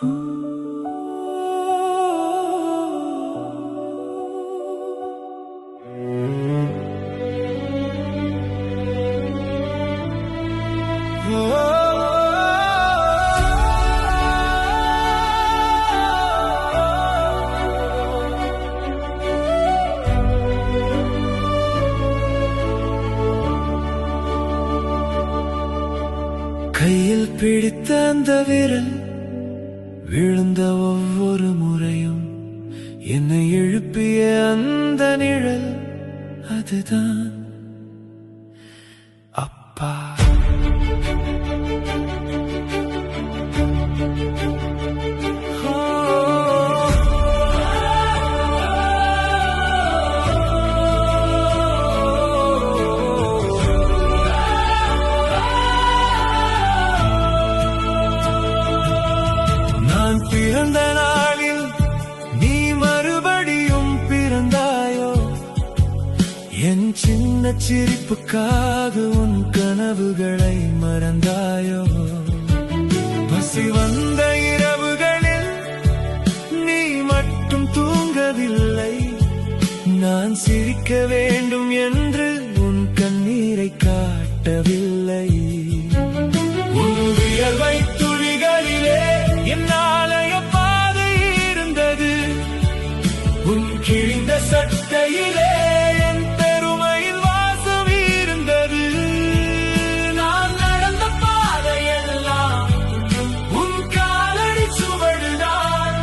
கையில் பிடித்த அந்த விரல் விழுந்த ஒவ்வொரு முறையும் என்னை எழுப்பிய அந்த நிழல் அதுதான் அப்பா. பிறந்த நாளில் நீ மறுபடியும் பிறந்தாயோ, என் சின்ன சிரிப்புக்காக உன் கனவுகளை மறந்தாயோ. பசி வந்த இரவுகளில் நீ மட்டும் தூங்கவில்லை, நான் சிரிக்க வேண்டும் என்று உன் கண்ணீரை காட்டவில்லை. உன் வியர்வை துளிகளிலே என்னால் கிழிந்த சட்டையிலே என் பெருமையில் வாசம் இருந்தது. நான் நடந்த பாதையெல்லாம் உன் காலடி சுவடுதான்.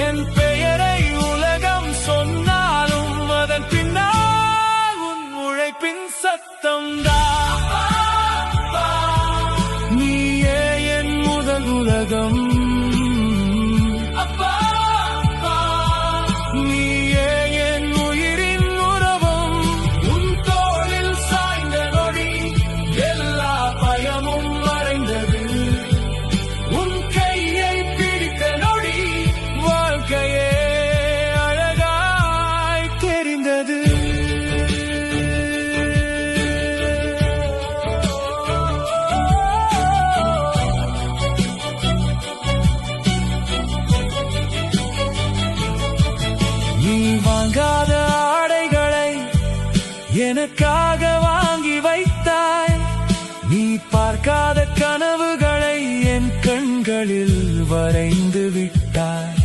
என் பெயரை உலகம் சொன்னாலும் அதன் பின்னால் உன் உழைப்பின் சத்தம்தான். நீயே என் முதல் உலகம். நீ வாங்காத ஆடைகளை எனக்காக வாங்கி வைத்தாய், நீ பார்க்காத கனவுகளை என் கண்களில் வரைந்து விட்டாய்.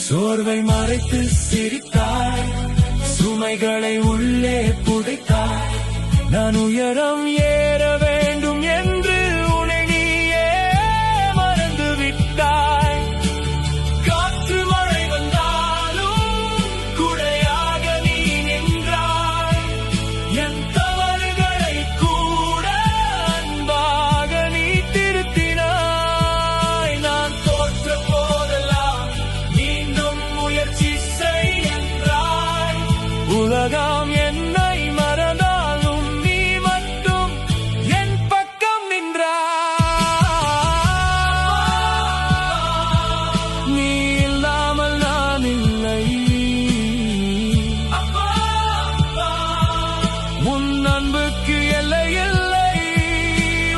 சோர்வை மறைத்து சிரித்தாய், சுமைகளை உள்ளே புதைத்தாய். நான் உயரம் ஏற வேண்டும் என்று உன்னை நீயே மறந்து விட்டாய். காற்று மழை வந்தாலும் குடையாக நீ நின்றாய். என் தவறுகளை கூட அன்பாக நீ திருத்தினாய். நான் தோற்ற போதெல்லாம் மீண்டும் முயற்சி செய் என்றாய். உலகம் என்னை மறந்தாலும் நீ மட்டும் என் பக்கம் நின்றாய். நீ இல்லாமல் நான் இல்லை. உன் அன்புக்கு எல்லை இல்லை.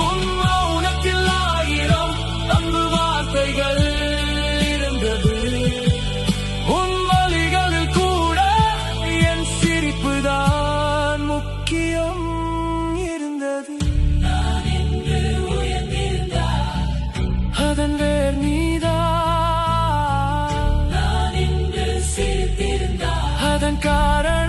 உன் மௌனத்தில் ஆயிரம் அன்பு வார்த்தைகள் இருந்தது. உன் வழிகளில் கூட என் சிரிப்புதான் முக்கியம் இருந்தது. நான் இன்று உயர்ந்திருந்தால் அதன் வேர் நீதான். நான் இன்று சிரித்திருந்தால் அதன் காரணம்